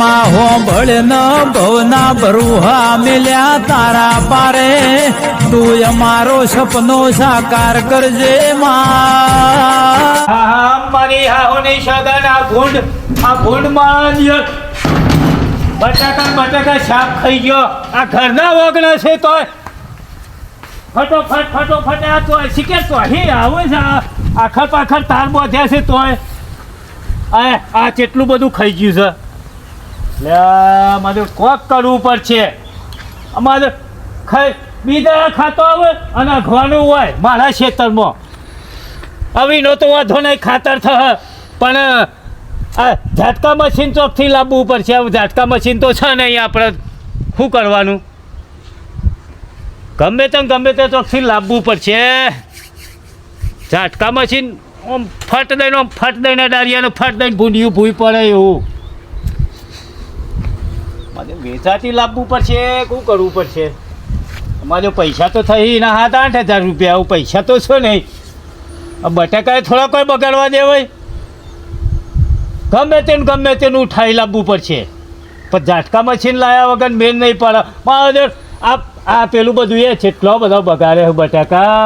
માં હોંભળ ન ભવના ભરુહા મિલ્યા તારા પારે તું અમારો સપનો સાકાર કરજે માં મારી હાહોની સગન આ ભૂંડ માં બટાકા શાક ખાઈ ગયો આ ઘરના વગણા છે તો ફટોફટ આ તો શીખે તો અહીં આવે છે આખર પાખર તાર બોધ્યા છે તોય આ કેટલું બધું ખાઈ ગયું છે લે મારે કોક કરવું પડશે અમારે બીજા ખાતો આવે અને અઘવાનું હોય મારા ખેતરમાં અવીનો તો વાંધો નહીં ખાતર થશે પણ આ ઝાટકા મશીન ચોકથી લાવવું પડશે ઝાટકા મશીન તો છે નહીં આપણે શું કરવાનું ગમે તે ચોકથી લાવવું પડશે ઝાટકા મશીન આમ ફટ દઈને ડારિયાને ફટ દઈને ભૂંડિયું ભૂઈ પડે એવું મારે વેચાતી લાવવું પડશે શું કરવું પડશે અમારે પૈસા તો થઈ ના 7-8 હજાર રૂપિયા આવું પૈસા તો છે નહીં બટાકાએ થોડા કોઈ બગાડવા દેવાય ગમે તેનું ઉઠાવી લાવવું પડશે પણ ઝાટકા મશીન લાવ્યા વગર મેન નહીં પડે મારે આ પેલું બધું એ છે એટલો બધો બગાડે બટાકા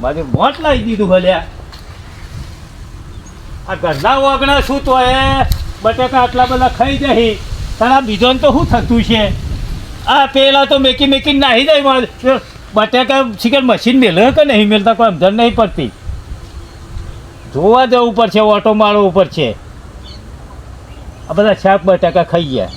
મારે મોટ લાવી દીધું ભલ્યા આ ઘરના વગણા શું તો એ બટાકા આટલા બધા ખાઈ જાય પણ આ બીજોને તો શું થતું છે આ પેલા તો મેકી નાહી જાય મારે બટાકા શીખર મશીન મેલે કે નહીં મેલતા કોઈ સમજણ નહીં પડતી જોવા જવું પડશે ઓટો મારવો પડશે આ બધા શાક બટાકા ખાઈ ગયા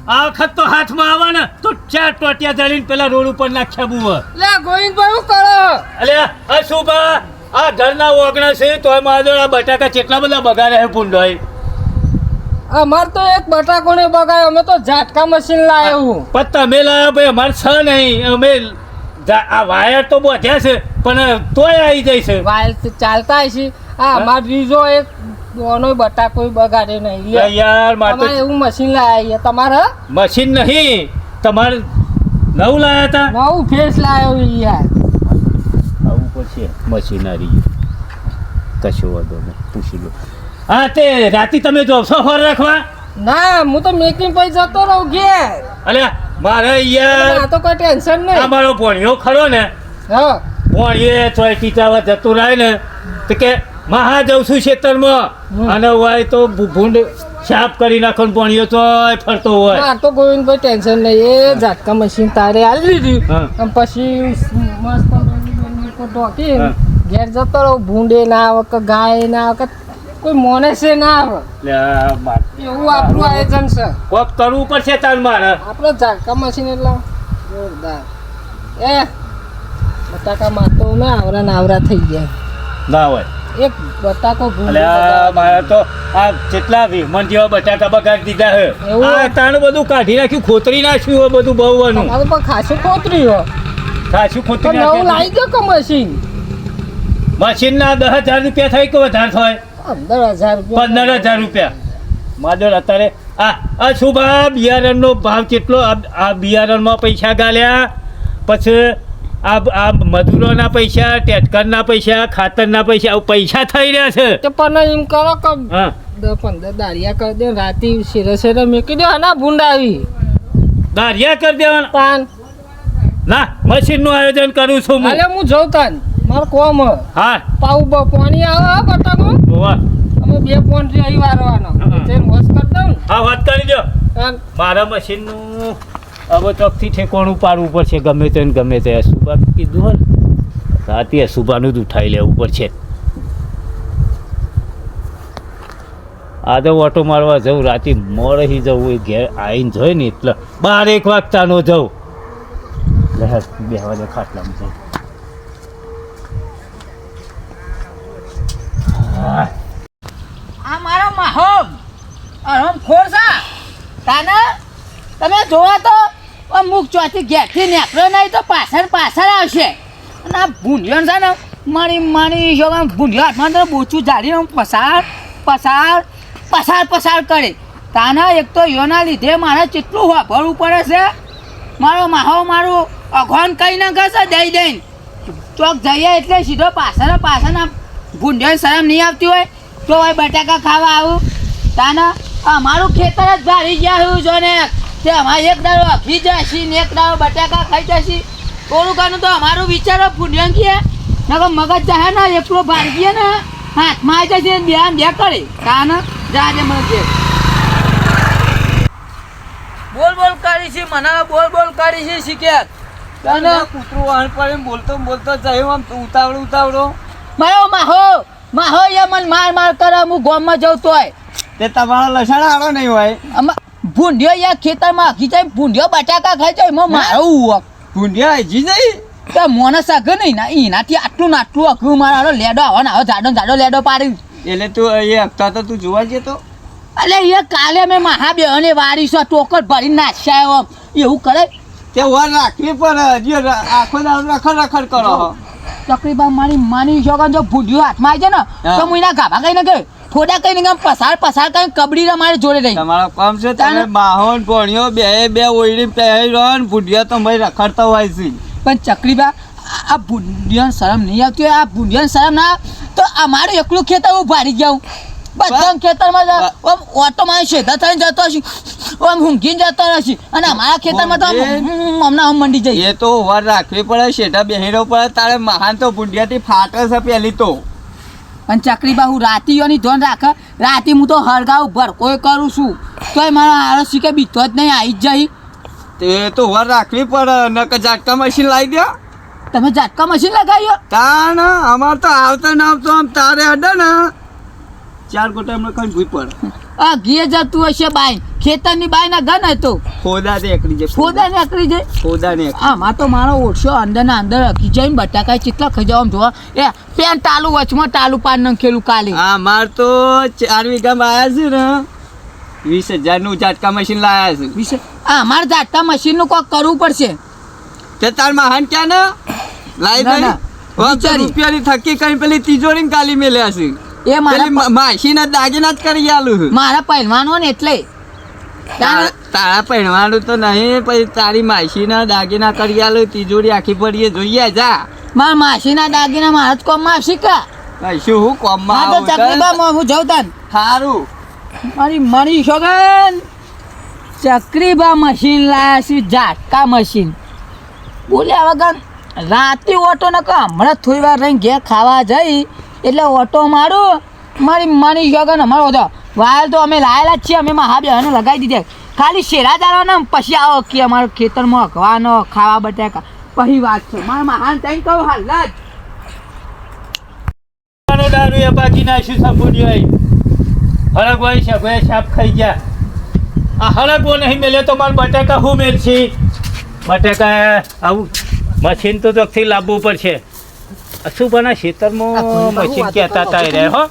આ વખત તો હાથમાં આવે ને તો 4 ટોટિયા ધરીને પેલા રોડ ઉપર નાખ્યા બુવા લે ગોવિંદભાઈ શું કરો અલ્યા આ શું બા આ ઘરના ઓગણા છે તોય મારે આ બટાકા કેટલા બધા બગાડે છે ભૂંડોય અમાર તો એક બટાકો ને બગાડ્યો અમે તો ઝાટકા મશીન લાવ્યું પણ તમે લાવ્યા ભાઈ અમારે છે નહીં અમે આ વાયર તો બોધ્યા છે પણ તોય આવી જાય છે વાયર ચાલતા છે આ અમાર બીજો એક દોનો બટાકો બગાડે નહીં યાર મારે એવું મશીન લાવ્યા તમારે મશીન નહીં તમારે નવું લાવ્યા હતા નવું ફેસ લાવ્યો યાર આવું પછી મશીનરી કશું વાંધો નહીં પૂછી લો હા તે રાતે તમે જો સફર રાખવા ના હું તો મેકિંગ પછી જતો રહું ઘેર અલ્યા મારે યાર આ તો કોઈ ટેન્શન નહીં અમારો ભણ્યો ખરો ને હા ભણીએ ચોય ટીચાવા જતું રહે ને તો કે મહા જઉં છું ખેતરમાં અને હોય તો ભૂંડ સાફ કરી નાખો ભણ્યો તો ફરતો હોય આ તો ગોવિંદભાઈ ટેન્શન નહીં એ ઝાટકા મશીન તારે આલી દીધી અને પછી મસ્ત ઢોકી ઘેર જતો રહું ભૂંડે ના આવે કે ગાય ના આવે કે કોઈ મોણસે ના આવે એવું આપણું આયોજન છે કોક કરવું પડશે તાર મારે આપણો ઝાટકા મશીન એટલે જોરદાર એ બટાકા મારતો ને આવરા થઈ ગયા ના હોય એક બટાકો મારે તો આ જેટલા વિમન જેવા બટાકા બગાડી દીધા છે આ તાણું બધું કાઢી નાખ્યું ખોતરી નાખ્યું હોય બધું બહુવાનું પણ ખાસું ખોતરી હોય ખાસું ખોતરી નવું લાવી ગયો કે મશીન મશીનના 10,000 રૂપિયા થાય કે વધારે થાય 15,000 રૂપિયા માદર અત્યારે આ શું ભા બિયારણનો ભાવ કેટલો આ બિયારણમાં પૈસા ગાલ્યા પછી આ મજૂરોના પૈસા ટેટકરના પૈસા ખાતરના પૈસા થઈ રહ્યા છે તો પણ એમ કરો કે 10-15 દાળિયા કરી દે રાતે શેરે મેકી દો ના ભૂંડ આવી દાળિયા કરી દેવાના પાન ના મશીનનું આયોજન કરું છું અરે હું જઉં તાન મારે કોમ હા પાઉ પાણી આવે બટાકો વાહ અમે 2 પોઈન્ટ અહીં વારવાનો તેને વોશ કરી દઉં હા વાત કરી દો મારા મશીનનું હવે ચોકથી ઠેકોણું પાડવું પડશે ગમે તે સુબા કીધું હોય રાતે સુબાનું જ ઉઠાવી લેવું પડશે આ તો ઓટો મારવા જવું રાતે મોડેથી જવું એ ઘેર આવીને જોઈ ને એટલે 12-1 વાગતાનો જવું બેહવા દે ખાટલામાં જઈ આ મારા માહોમ આરામ ખોરસા તાને તમે જોવા તો મુખ ચોથી ઘેરથી નીકળ્યો નહીં તો પાછળ આવશે અને આ ભૂંડિયો છે ને મારી જો ભૂંડિયો હાથમાં તો બોચું ઝાડીને પસાર કરે તાના એક તો યોના લીધે મારે કેટલું વાપરવું પડે છે મારો માહો મારું અઘોન કઈ નાખે છે દઈને ચોક જઈએ એટલે સીધો પાછળ ભૂંડિયાને શરમ નહીં આવતી હોય તો હવે બટાકા ખાવા આવું તાના અમારું ખેતર જ ભારી ગયા હું જો ને તે અમારે એક દાડો અખી જશી ને એક દાડો બટાકા ખાઈ જશી થોડું ઘણું તો અમારું વિચારો ભૂંડિયાને કહે નકર મગજ જાય ને એકલો ભાંગીએ ને હાથમાં આવી જશે બે કરે તાના જાજે મને બોલ કરી છે મને બોલ કરી છે શીખ્યા તને કૂતરું વાહન પડે બોલતો જાય આમ ઉતાવળો મારો માહો એ મને માર કરે હું ગામમાં જઉં તોય તે તમારા લસણ આડો નહીં હોય ભૂંડિયો યા ખેતરમાં આખી જાય ભૂંડિયો બટાકા ખાઈ જાય એમાં મારું ભૂંડિયા હજી જઈ તો મોને સાગે નહીં ના એનાથી આટલું અઘરું મારો લેડો આવો ને જાડો લેડો પાડી એટલે તું એ હપ્તા તો તું જોવા જતો અલે એ કાલે મેં મહાબેને વારી છે ટોકર ભરી નાખ્યા એવું કરે તે વાર રાખવી પણ હજી આખો દાડો રખડ કરો તકરીબન માની છોકરા જો ભૂંડિયો હાથમાં આવી જાય ને તો હું એના ગાભા કઈ ને ગયો થોડા કઈ ને પસાર કઈ કબડી મારે જોડે રહી તમારો કામ છે તમે માહોન ભણ્યો બે ઓઈડી પહેરી રહ્યો ને ભૂંડિયા તો ભાઈ રખડતા હોય છે પણ ચકરીબા આ ભૂંડિયાને શરમ નહીં આવતી હોય આ ભૂંડિયાને શરમ ના તો અમારું એકલું ખેતર હું ભારી ગયા બધા ખેતરમાં ઓટોમાં સીધા થઈને જતો હશે આમ ઊંઘીને જતો રહેશે અને અમારા ખેતરમાં તો હમણાં મંડી જઈએ એ તો વાર રાખવી પડે શેઠા બેહીરો પડે તારે મહાન તો ભૂંડિયાથી ફાટે છે પહેલી તો અને ચકરીબા હું રાતીઓની ધોન રાખે રાતી હું તો હળગાવું ભરકોય કરું છું તોય મારા આરો શીખે બીતો જ નહીં આવી જ જઈ તે તો વાર રાખવી પડે નકર ઝાટકા મશીન લાવી દો તમે ઝાટકા મશીન લગાવ્યો તાણ અમાર તો આવતા ના આવતો આમ તારે અડે ને 4 ગોટા એમને કઈ ભૂઈ પડે આ ઘી જતું હશે બાઈ ખેતરની બાઈ ના ઘર હતો ખોદા ને એકડી જાય ખોદા ને અકડી જાય ખોદા ને આમાં તો મારો ઓછો અંદર ના અંદર રખી જાય બટાકા કેટલા ખાઈ જાવ જોવા એ પેન ટાલુ વચમાં ટાલુ પાડ નાખેલું કાલે હા માર તો 4 વીઘામાં આવ્યા છે ને 20,000 નું ઝાટકા મશીન લાયા છે અમારે ઝાટકા મશીન નું કોક કરવું પડશે તે તાર મહાન ક્યાં ને લાઈ ના, દઈ રૂપિયાની થકી કરી પેલી તિજોરી કાલી મેલ્યા છે એ મારા માસીના દાગીના જ કરી આલું મારા પહેલવાનો ને એટલે તારા પહેરવાનું તો નહીં પછી તારી માસીના દાગીના કરી આલું તિજોરી આખી પડીએ જોઈએ જા મારા માસીના દાગીના મારા જ કોમમાં આવશે કા શું હું કોમમાં હા તો ચકરીબા હું જઉં તાન સારું મારી મણી છોગન ચકરીબા મશીન લાયા છે ઝાટકા મશીન બોલ્યા વગર રાતે ઓટો ન કહો હમણાં થોડી વાર રહીને ઘેર ખાવા જઈ એટલે ઓટો મારું મારી મણી છોગન અમારો હતો વાયર તો અમે લાયેલા જ છીએ અમે હા બેનો લગાવી દીધા ખાલી શેરાદારો ને પછી આવો કે અમારું ખેતરમાં અખવાનો ખાવા બટાકા પછી વાત છે મારા હાન ટાઈમ કહું હાલ જ દારૂ એ બાકી નાખ્યું સંપૂર્ણ હળગવાઈ છે સાપ ખાઈ ગયા આ હળગવો નહીં મેલે તો મારે બટાકા હું મેલ છે બટાકા આવું મશીન તો ચોકથી લાવવું પડશે અશુભાના ખેતરમાં મશીન કહેતા હતા રે હો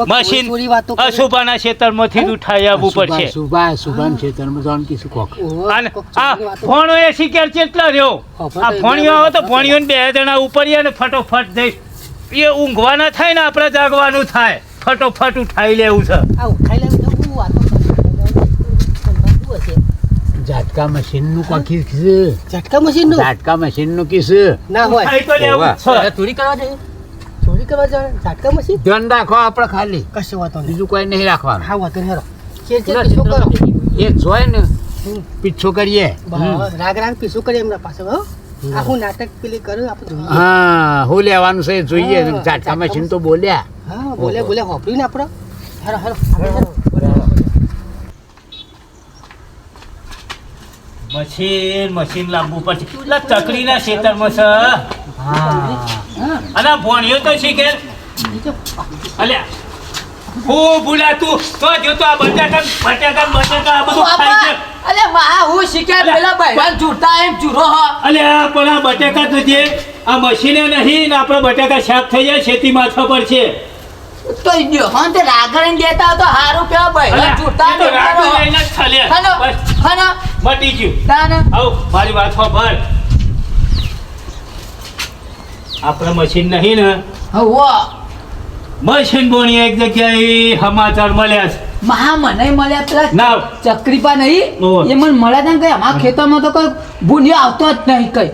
મશીન અશુભાના ખેતરમાંથી ઉઠાઈ આવવું પડશે સુભાન ખેતરમાં જવાનું કીધું કોક અને આ ફોણો એ શિકાર કેટલા રહ્યો આ ફોણીઓ આવે તો ફોણીઓ બે જણા ઉપર ને ફટોફટ જઈ એ ઊંઘવાના થાય ને આપણે જાગવાનું થાય ફટોફટ ઉઠાઈ લેવું છે ઝાટકા મશીન નું કોકી ઝાટકા મશીન નું કીસ ના હોય ઉઠાઈ તો લેવું જ છે. ચોરી કરવા જાય ઝાટકા મશીન ધ્યાન રાખો આપણે ખાલી કશું વાતો નહીં બીજું કોઈ નહીં રાખવાનું હા વાતો નહીં હેરો શું કરો એક જોય ને પીછો કરીએ રાગ પીસું કરીએ એમના પાસે હો આખું નાટક પેલી કર્યું આપણે જોઈએ હા હું લેવાનું છે એ જોઈએ ઝાટકા મશીન તો બોલ્યા હા બોલે હોપડ્યું ને આપણે હેરો મશીન લાવવું પડશે એટલા ચકડીના ખેતરમાં છે અને ભણ્યો તો શીખે અલ્યા હું ભૂલા તું તો જો તો આ બટાકા આ બધું ખાય છે અલે મા હું શીખ્યા પેલા બહેરાન જૂઠા એમ ચૂરો હો અલ્યા પણ આ બટાકા તો જે આ મશીને નહીં ને આપણે બટાકા શાક થઈ જાય ખેતી માથા પર છે તો હન તે રાગણ દેતા તો હારું પેલા બહેરાન જૂઠા એ તો રાગ લઈને જ ચાલ્યા. હનો બસ, હનો મટી ગયું તાને આવ મારી વાત સાંભળ આપણે મશીન નહીં ને હવો મશીન બોની એક જગ્યાએ સમાચાર મળ્યા છે મહા મને મળ્યા પેલા ના. ચક્રીપા નહીં ઓહો. એ મને મળ્યા હતા ને કઈ અમારા ખેતરમાં તો કોઈ ભૂંડિયો આવતો જ નહીં કઈ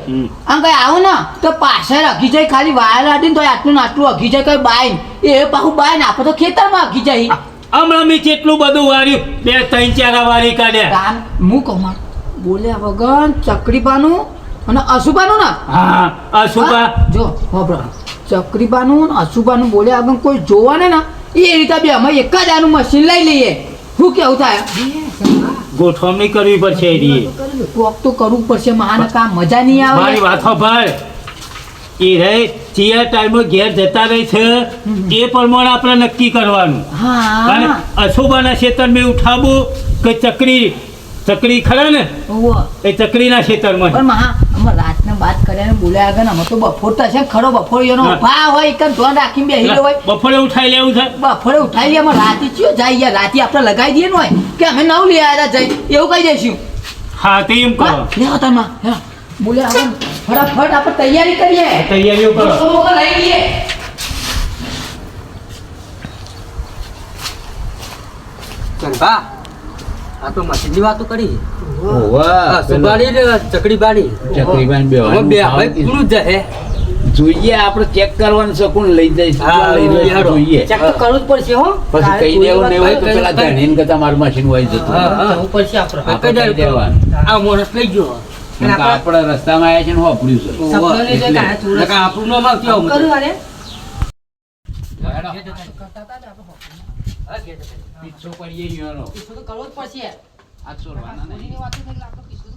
આમ કઈ આવો ને તો પાછળ અઘી જાય ખાલી વાયર લાડીને તો આટલું ને આટલું અઘી જાય કઈ બાય એ પાછું બાય ને આપણે તો ખેતરમાં અઘી જાય હમણાં મેં કેટલું બધું વાર્યું 2 3 4 વારી કાઢ્યા કાન હું કહું બોલ્યા વગર ચક્રીપાનું અને અશુભાનું ને હા અશુભા હા, જો વાપરો ચક્રીપાનું ને અશુભાનું બોલ્યા વગર કોઈ જોવા ને એ રીતે બે અમે એક જ આનું મશીન લઈ લઈએ શું કેવું થાય ગોઠવણી કરવી પડશે એની કોક તો કરવું પડશે મહાન કામ મજા નહીં આવે મારી વાત સાંભળ એ રે ચિયા ટાઈમે ઘેર જતા રહે છે એ પ્રમાણે આપણે નક્કી કરવાનું અને હા અશુભાના ખેતર મેં ઉઠાવું કે ચકરી ખરા ને ઓવો. એ ચકરીના ખેતરમાં પણ મહા અમે રાતને વાત કર્યા ને બોલ્યા આગળ અમે તો બફોર થશે ને ખરો બફોર એનો હા. ભા હોય એક જ ધોન રાખીને બેસી ગયો હોય બપોરે ઉઠાઈ લેવું છે બફોરે ઉઠાઈ લઈએ અમે રાતે ચિયો જાય યાર રાતે આપણે લગાવી દઈએ ને હોય કે અમે નવ લઈ આવ્યા જઈ એવું કહી દઈશું હા તે એમ કરો હા, લેવો તમે હા. બોલ્યા આગળ ફટાફટ આપણે તૈયારી કરીએ તૈયારીઓ કરો લોકો લઈ લઈએ ચંપા આ તો મશીનની વાતો કરી ઓવા, સુબાડી ને ચકડી બાડી ચકરીબાન બેવાનું બે ખાવા ભાઈ પૂરું જ હે જોઈએ આપણે ચેક કરવાનું છે કોણ લઈ જાય છે, હા, ક્યાં લઈ જાય છે યાર. જોઈએ ચેક તો કરવું જ પડશે હો પછી કઈ દેવું નહીં હોય તો કઈ પેલા કઈ- ધણીને કે તમારું મશીન હોય જતું હા, હા. જવું પડશે આપણે આપણે કહી દેવાનું આ માણસ લઈ ગયો કેમ કે આપણે રસ્તામાં આવ્યા છે ને વાપર્યું છે સપનાની જે કાંઈ ચોરસ. નકર આપણું નામ આવતું આવું. કરું આને પીછો પડીએ ઈ એનો. પીછો તો કરવો જ પડશે આ છોડવાના નહીં. વાતો થઈ આપણે પીછો